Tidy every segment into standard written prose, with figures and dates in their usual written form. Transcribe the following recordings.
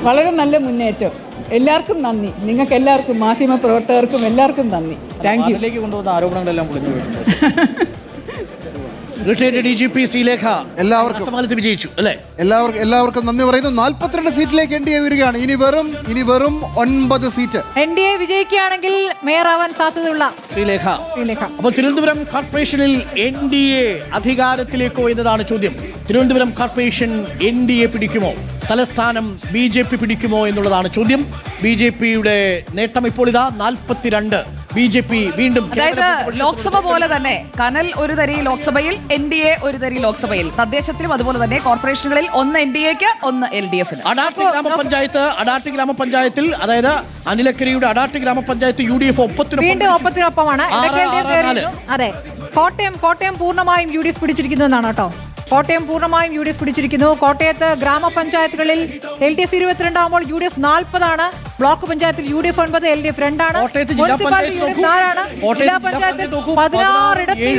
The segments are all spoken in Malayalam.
വളരെ നല്ല മുന്നേറ്റം. എല്ലാവർക്കും നന്ദി. നിങ്ങൾക്ക് എല്ലാവർക്കും, മാധ്യമ പ്രവർത്തകർക്കും എല്ലാവർക്കും നന്ദി. Thank you. കൊണ്ടുവന്ന ആരോപണങ്ങളെല്ലാം റിട്ടയർഡ് DGP ശ്രീലേഖ എല്ലാവർക്കും വിജയിച്ചു അല്ലേ? എല്ലാവർക്കും നന്ദി പറയുന്നു. 42 സീറ്റിലേക്ക് NDA വരികയാണ്. ഇനി വെറും 9 സീറ്റ്. NDA വിജയിക്കുകയാണെങ്കിൽ മേയറാവാൻ സാധ്യതയുള്ള ശ്രീലേഖ. അപ്പോൾ തിരുവനന്തപുരം കോർപ്പറേഷനിൽ NDA അധികാരത്തിലേക്കോ എന്നതാണ് ചോദ്യം. Thiruvananthapuram corporation NDA പിടിക്കുമോ? തലസ്ഥാനം BJP പിടിക്കുമോ എന്നുള്ളതാണ് ചോദ്യം. BJPയുടെ നേട്ടം ഇപ്പോൾ ഇതാ 42. BJP വീണ്ടും, അതായത് ലോക്സഭ പോലെ തന്നെ കനൽ ഒരു തരി ലോക്സഭയിൽ, NDA ഒരു തരി ലോക്സഭയിൽ, തദ്ദേശത്തിലും അതുപോലെ തന്നെ കോർപ്പറേഷനുകളിൽ ഒന്ന് NDAക്ക് ഒന്ന് LDFന്. അടാട്ടി ഗ്രാമപഞ്ചായത്തിൽ അതായത് അനിലക്കരയുടെ അടാട്ടി ഗ്രാമപഞ്ചായത്ത് UDF ഒപ്പത്തിനൊപ്പമാണ്. അതെ, കോട്ടയം പൂർണ്ണമായും UDF പിടിച്ചിരിക്കുന്നു എന്നാണ് കേട്ടോ. കോട്ടയം പൂർണ്ണമായും UDF പിടിച്ചിരിക്കുന്നു. കോട്ടയത്ത് ഗ്രാമപഞ്ചായത്തുകളിൽ LDF 22 ആകുമ്പോൾ UDF 40 ആണ്. ബ്ലോക്ക് പഞ്ചായത്തിൽ UDF 9, LDF 2 ആണ്. മുനിസിപ്പാലിറ്റി UDF 4 ആണ്. ജില്ലാ പഞ്ചായത്തിൽ 16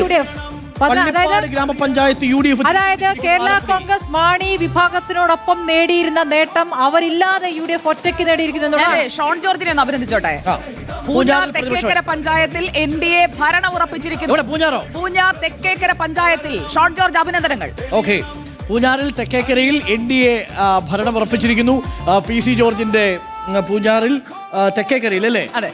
UDF. അതായത് കേരള കോൺഗ്രസ് മാണി വിഭാഗത്തിനോടൊപ്പം നേടിയിരുന്ന നേട്ടം അവരില്ലാതെ UDF ഒറ്റയ്ക്ക് നേടിയിരിക്കുന്നു. ഷോൺ ജോർജിനെ ഒന്ന് അഭിനന്ദിച്ചോട്ടെ. പൂഞ്ഞാർ തെക്കേക്കര പഞ്ചായത്തിൽ NDA ഭരണം ഉറപ്പിച്ചിരിക്കുന്നു. പൂഞ്ഞാർ തെക്കേക്കര പഞ്ചായത്തിൽ ഷോൺ ജോർജ് അഭിനന്ദനങ്ങൾ. ഓക്കെ, പൂഞ്ഞാറിൽ തെക്കേക്കരയിൽ NDA ഭരണം ഉറപ്പിച്ചിരിക്കുന്നു. PC ജോർജിന്റെ പൂഞ്ഞാറിൽ തെക്കേക്കരയിൽ അല്ലേ? അതെ.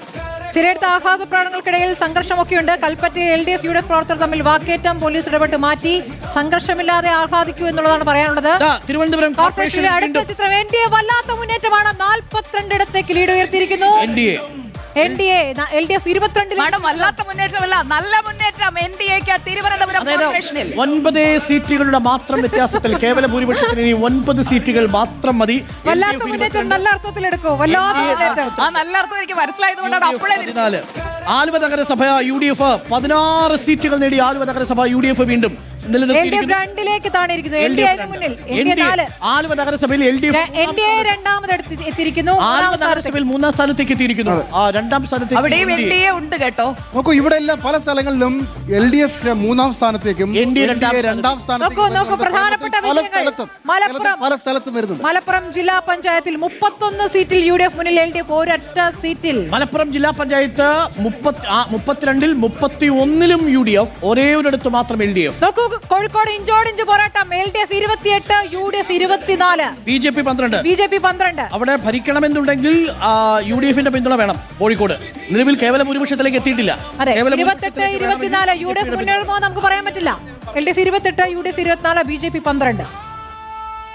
ചിലയിടത്ത് ആഹ്ലാദ പ്രകടനങ്ങൾക്കിടയിൽ സംഘർഷമൊക്കെയുണ്ട്. കൽപ്പറ്റയിൽ LDF UDF പ്രവർത്തകർ തമ്മിൽ വാക്കേറ്റം പോലീസ് ഇടപെട്ട് മാറ്റി. സംഘർഷമില്ലാതെ ആഹ്ലാദിക്കൂ എന്നുള്ളതാണ് പറയാനുള്ളത്. തിരുവനന്തപുരം കോർപ്പറേഷനിലെ അടുത്ത ചിത്രം NDA വല്ലാത്ത മുന്നേറ്റമാണ്. 42 ഇടത്തേക്ക് ലീഡ് ഉയർത്തിയിരിക്കുന്നു. NDA LDF 22 വല്ലാത്ത മുന്നേറ്റമല്ല, നല്ല മുന്നേറ്റം NDAക്ക് തിരുവനന്തപുരം കോർപ്പറേഷനിൽ. 9 സീറ്റുകളുടെ മാത്രം വ്യത്യാസത്തിൽ കേവല ഭൂരിപക്ഷത്തിന് ഇനി 9 സീറ്റുകൾ മാത്രം മതി. വല്ലാത്ത മുന്നേറ്റം നല്ല അർത്ഥത്തിൽ എടുക്കൂ. നല്ല അർത്ഥം എനിക്ക് മനസ്സിലായതുകൊണ്ടാണ് അപ്പോഴേ. ആലുവ നഗരസഭ UDF 16 സീറ്റുകൾ നേടി. ആലുവ നഗരസഭ UDF വീണ്ടും ആലുവ നഗരസഭയിൽ NDA രണ്ടാമത് എത്തിയിരിക്കുന്നു. ആലുവ നഗരസഭയിൽ 3-ാം സ്ഥാനത്തേക്ക് എത്തിയിരിക്കുന്നു. 2-ാം സ്ഥാനത്തേക്ക് ഉണ്ട് കേട്ടോ. നോക്കൂ, ഇവിടെ എല്ലാം പല സ്ഥലങ്ങളിലും LDF 3-ാം സ്ഥാനത്തേക്കും NDA 2-ാം സ്ഥാനത്തേക്കും പ്രധാനപ്പെട്ട പല സ്ഥലത്തും വരുന്നുണ്ട്. മലപ്പുറം ജില്ലാ പഞ്ചായത്തിൽ 31 സീറ്റിൽ UDF മുന്നിൽ, LDF ഒരൊറ്റ സീറ്റിൽ. മലപ്പുറം ജില്ലാ പഞ്ചായത്ത് 32-ൽ 31-ലും UDF, ഒരേ ഒരിടത്ത് മാത്രം LDF. നോക്കൂ, കോഴിക്കോട് ഇഞ്ചോടിഞ്ച് പോരാട്ടം. LDF 28, UDF 24, BJP 12. അവിടെ ഭരിക്കണമെന്നുണ്ടെങ്കിൽ UDFന്റെ പിന്തുണ വേണം. കോഴിക്കോട് നിലവിൽ കേവല ഭൂരിപക്ഷത്തിലേക്ക് എത്തിയിട്ടില്ല. 28-24 UDF മുന്നേറുമോ നമുക്ക് പറയാൻ പറ്റില്ല. LDF 28, UDF 24, BJP 12.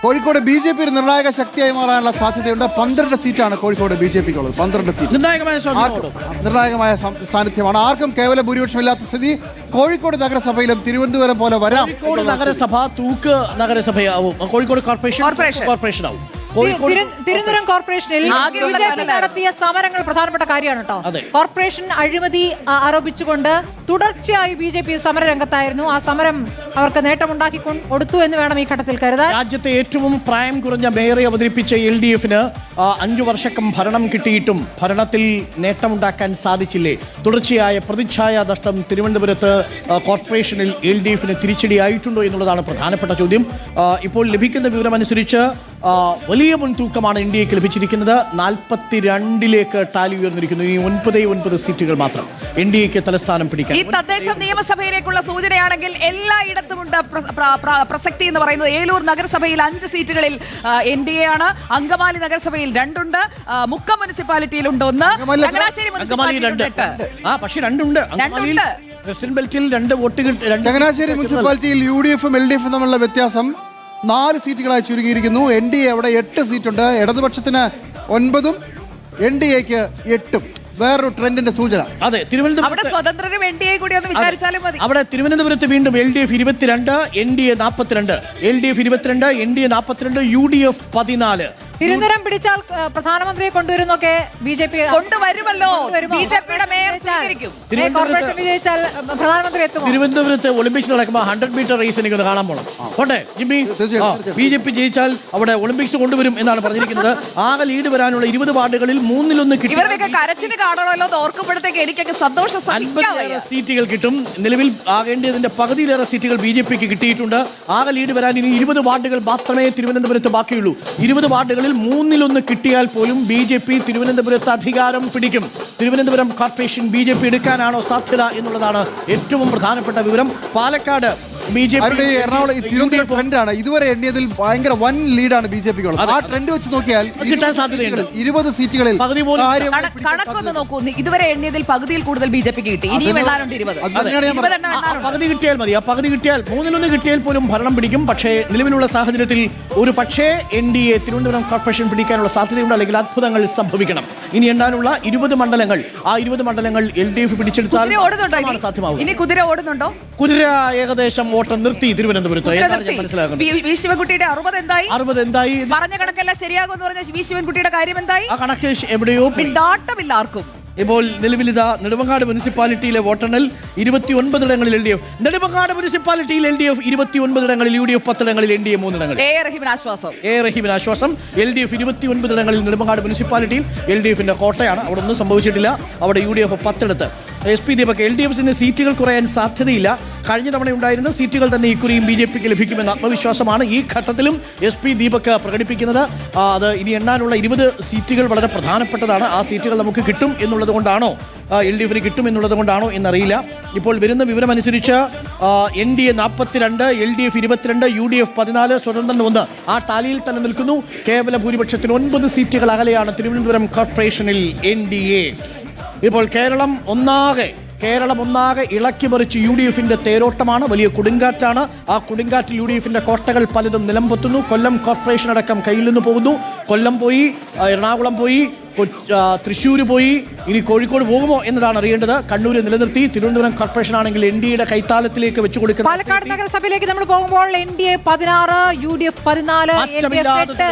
Kozhikode BJP ഒരു നിർണായക ശക്തിയായി മാറാനുള്ള സാധ്യതയുണ്ട്. 12 സീറ്റാണ് കോഴിക്കോട് BJPക്കുള്ളത്. 12 സീറ്റ് നിർണായകമായ സാന്നിധ്യമാണ്. ആർക്കും കേവല ഭൂരിപക്ഷമില്ലാത്ത സ്ഥിതി കോഴിക്കോട് നഗരസഭയിലും തിരുവനന്തപുരം പോലെ വരാം. കോഴിക്കോട് നഗരസഭ തൂക്ക് നഗരസഭയാവും. കോഴിക്കോട് കോർപ്പറേഷൻ ആവും. തിരുവനന്തപുരം കോർപ്പറേഷനിൽ BJP നടത്തിയ സമരങ്ങൾ പ്രധാനപ്പെട്ട കാര്യമാണ് കേട്ടോ. കോർപ്പറേഷൻ അഴിമതി ആരോപിച്ചുകൊണ്ട് തുടർച്ചയായി BJP സമരരംഗത്തായിരുന്നു. ആ സമരം അവർക്ക് നേട്ടമുണ്ടാക്കി കൊടുത്തു എന്ന് വേണം ഈ ഘട്ടത്തിൽ കരുതാൻ. രാജ്യത്തെ ഏറ്റവും പ്രായം കുറഞ്ഞ മേയറെ അവതരിപ്പിച്ച LDFന് 5 വർഷം ഭരണം കിട്ടിയിട്ടും ഭരണത്തിൽ നേട്ടമുണ്ടാക്കാൻ സാധിച്ചില്ലേ? തുടർച്ചയായ പ്രതിച്ഛായ നഷ്ടം തിരുവനന്തപുരത്ത് കോർപ്പറേഷനിൽ LDFന് തിരിച്ചടിയായിട്ടുണ്ടോ എന്നുള്ളതാണ് പ്രധാനപ്പെട്ട ചോദ്യം. ഇപ്പോൾ ലഭിക്കുന്ന വിവരമനുസരിച്ച് വലിയ മുൻതൂക്കമാണ് NDAക്ക് ലഭിച്ചിരിക്കുന്നത്. 42ലേക്ക് ടാലി ഉയർന്നിരിക്കുന്നു. ഇനി 9 സീറ്റുകൾ മാത്രം NDAക്ക് തലസ്ഥാനം പിടിക്കാൻ. ഈ തദ്ദേശ നിയമസഭയിലേക്കുള്ള സൂചനയാണെങ്കിൽ എല്ലായിടത്തുമുണ്ട് പ്രസക്തി എന്ന് പറയുന്നത്. ഏലൂർ നഗരസഭയിൽ 5 സീറ്റുകളിൽ NDA ആണ്. അങ്കമാലി നഗരസഭയിൽ 2 ഉണ്ട്. മുക്കം മുനിസിപ്പാലിറ്റിയിൽ ഉണ്ട് 1. ചങ്ങനാശ്ശേരി പക്ഷേ 2 ഉണ്ട്. വെസ്റ്റേൺ ബെൽറ്റിൽ 2 വോട്ടുകൾ. ചങ്ങനാശ്ശേരി മുനിസിപ്പാലിറ്റിയിൽ UDFും LDFും തമ്മിലുള്ള വ്യത്യാസം 4 സീറ്റുകളായി ചുരുങ്ങിയിരിക്കുന്നു. NDA അവിടെ 8 സീറ്റുണ്ട്. ഇടതുപക്ഷത്തിന് 9, NDAക്ക് 8. വേറൊരു ട്രെൻഡിന്റെ സൂചന. അതെ, അവിടെ തിരുവനന്തപുരത്ത് വീണ്ടും LDF 22, NDA 42, LDF 22, NDA 42, UDF 14. Thiruvananthapuram പിടിച്ചാൽ പ്രധാനമന്ത്രിയെ കൊണ്ടുവരുന്നൊക്കെ BJP കൊണ്ടുവരുമല്ലോ. BJP-യുടെ മേയർ സ്വീകരിക്കും. കോർപ്പറേഷൻ വിജയിച്ചാൽ പ്രധാനമന്ത്രി എത്തുമോ? തിരുവനന്തപുരത്ത് ഒളിമ്പിക്സ് നടക്കുമ്പോൾ 100 മീറ്റർ റേസ് എനിക്ക് കാണാൻ പോകണം. കോട്ടെ ജിമ്മി, BJP ജയിച്ചാൽ അവിടെ ഒളിമ്പിക്സ് കൊണ്ടുവരും എന്നാണ് പറഞ്ഞിരിക്കുന്നത്. ആകെ ലീഡ് വരാനുള്ള 20 വാർഡുകളിൽ 3-1 കിട്ടും. ഇവരുടെയൊക്കെ കരച്ചിന് കാണണമല്ലോ ഓർക്കുമ്പോഴത്തേക്ക് എനിക്കൊക്കെ സന്തോഷം. 50 സീറ്റുകൾ കിട്ടും. നിലവിൽ ആകേണ്ടതിന്റെ പകുതിയിലേറെ സീറ്റുകൾ BJPക്ക് കിട്ടിയിട്ടുണ്ട്. ആകെ ലീഡ് വരാൻ ഇനി 20 വാർഡുകൾ മാത്രമേ തിരുവനന്തപുരത്ത് ബാക്കിയുള്ളൂ. 20 വാർഡുകളിൽ 3-1 കിട്ടിയാൽ പോലും BJP തിരുവനന്തപുരത്ത് അധികാരം പിടിക്കും. തിരുവനന്തപുരം കോർപ്പറേഷൻ BJP എടുക്കാനാണോ സാധ്യത എന്നുള്ളതാണ് ഏറ്റവും പ്രധാനപ്പെട്ട വിവരം. പാലക്കാട് BJP എറണാകുളം തിരുവനന്തപുരം ട്രെൻഡാണ്. ഇതുവരെ എണ്ണിയതിൽ ഭയങ്കര വൻ ലീഡാണ് BJPക്കുള്ളത്. ആ ട്രെൻഡ് വെച്ച് നോക്കിയാൽ കിട്ടാൻ സാധ്യതയുണ്ട്. 20 സീറ്റുകളിൽ പകുതി പോലും കണക്കൊന്ന് നോക്കൂ. ഇതുവരെ എണ്ണിയതിൽ പകുതിയിൽ കൂടുതൽ BJPക്ക് കിട്ടി. ഇനിയും എണ്ണാനുണ്ട് 20. പകുതി കിട്ടിയാൽ മതി. ആ പകുതി കിട്ടിയാൽ 3-1 കിട്ടിയാൽ പോലും ഭരണം പിടിക്കും. പക്ഷേ നിലവിലുള്ള സാഹചര്യത്തിൽ ഒരു പക്ഷേ NDA തിരുവനന്തപുരം കോർപ്പറേഷൻ പിടിക്കാനുള്ള സാധ്യതയുണ്ട്. അല്ലെങ്കിൽ അത്ഭുതങ്ങൾ സംഭവിക്കണം. ഇനി എണ്ണാനുള്ള 20 മണ്ഡലങ്ങൾ, ആ 20 മണ്ഡലങ്ങൾ LDF പിടിച്ചെടുത്താൽ സാധ്യമാവും. ഇനി കുതിര ഓടുന്നുണ്ടോ? കുതിര ഏകദേശം ഓട്ടം നിർത്തി തിരുവനന്തപുരത്ത്. വി ശിവൻകുട്ടിയുടെ 60 എന്തായി? 60 എന്തായി? പറഞ്ഞ കണക്കെല്ലാം ശരിയാകുമെന്ന് പറഞ്ഞ വി ശിവൻകുട്ടിയുടെ കാര്യം എന്തായി? ആ കണക്ക് എവിടെയോ ഡാട്ടമില്ല ആർക്കും. ഇപ്പോൾ നിലവിലിതാ നെടുമങ്ങാട് മുനിസിപ്പാലിറ്റിയിലെ വോട്ടെണ്ണൽ 29 ഇടങ്ങളിൽ LDF. നെടുമങ്ങാട് മുനിസിപ്പാലിറ്റിയിൽ LDF 29 ഇടങ്ങളിൽ, UDF 10 ഇടങ്ങളിൽ, NDA 3 ഇടങ്ങളിൽ. റഹീമിന് ആശ്വാസം. LDF 29 ഇടങ്ങളിൽ നെടുമങ്ങാട് മുനിസിപ്പാലിറ്റിയിൽ. LDFന്റെ കോട്ടയാണ്. അവിടെ ഒന്നും സംഭവിച്ചിട്ടില്ല. അവിടെ UDF 10 ഇടത്ത്. SP ദീപക്, LDFന്റെ സീറ്റുകൾ കുറയാൻ സാധ്യതയില്ല. കഴിഞ്ഞ തവണ ഉണ്ടായിരുന്ന സീറ്റുകൾ തന്നെ ഇക്കുറിയും BJPക്ക് ലഭിക്കുമെന്ന ആത്മവിശ്വാസമാണ് ഈ ഘട്ടത്തിലും SP ദീപക് പ്രകടിപ്പിക്കുന്നത്. അത് ഇനി എണ്ണാനുള്ള 20 സീറ്റുകൾ വളരെ പ്രധാനപ്പെട്ടതാണ്. ആ സീറ്റുകൾ നമുക്ക് കിട്ടും എന്നുള്ളത് കൊണ്ടാണോ, LDFന് കിട്ടും എന്നുള്ളത് കൊണ്ടാണോ എന്നറിയില്ല. ഇപ്പോൾ വരുന്ന വിവരമനുസരിച്ച് NDA 42, LDF 22, UDF 14, സ്വതന്ത്രൻ 1. ആ ടാലിയിൽ തന്നെ നിൽക്കുന്നു. കേവല ഭൂരിപക്ഷത്തിൽ 9 സീറ്റുകൾ അകലെയാണ് തിരുവനന്തപുരം കോർപ്പറേഷനിൽ NDA. ഇപ്പോൾ കേരളം ഒന്നാകെ ഇളക്കി മറിച്ച് UDFന്റെ തേരോട്ടമാണ്. വലിയ കൊടുങ്കാറ്റാണ്. ആ കൊടുങ്കാറ്റിൽ UDFന്റെ കോട്ടകൾ പലതും നിലംപൊത്തുന്നു. കൊല്ലം കോർപ്പറേഷൻ അടക്കം കയ്യിൽ നിന്ന് പോകുന്നു. കൊല്ലം പോയി, എറണാകുളം പോയി, തൃശ്ശൂർ പോയി. ഇനി കോഴിക്കോട് പോകുമോ എന്നതാണ് അറിയേണ്ടത്. കണ്ണൂര് നിലനിർത്തി. തിരുവനന്തപുരം കോർപ്പറേഷൻ ആണെങ്കിൽ NDAയുടെ കൈത്താലത്തിലേക്ക് വെച്ചു കൊടുക്കുന്നത്. പാലക്കാട് നഗരസഭയിലേക്ക് നമ്മൾ പോകുമ്പോൾ NDA 16, UDF 14, LDF 8.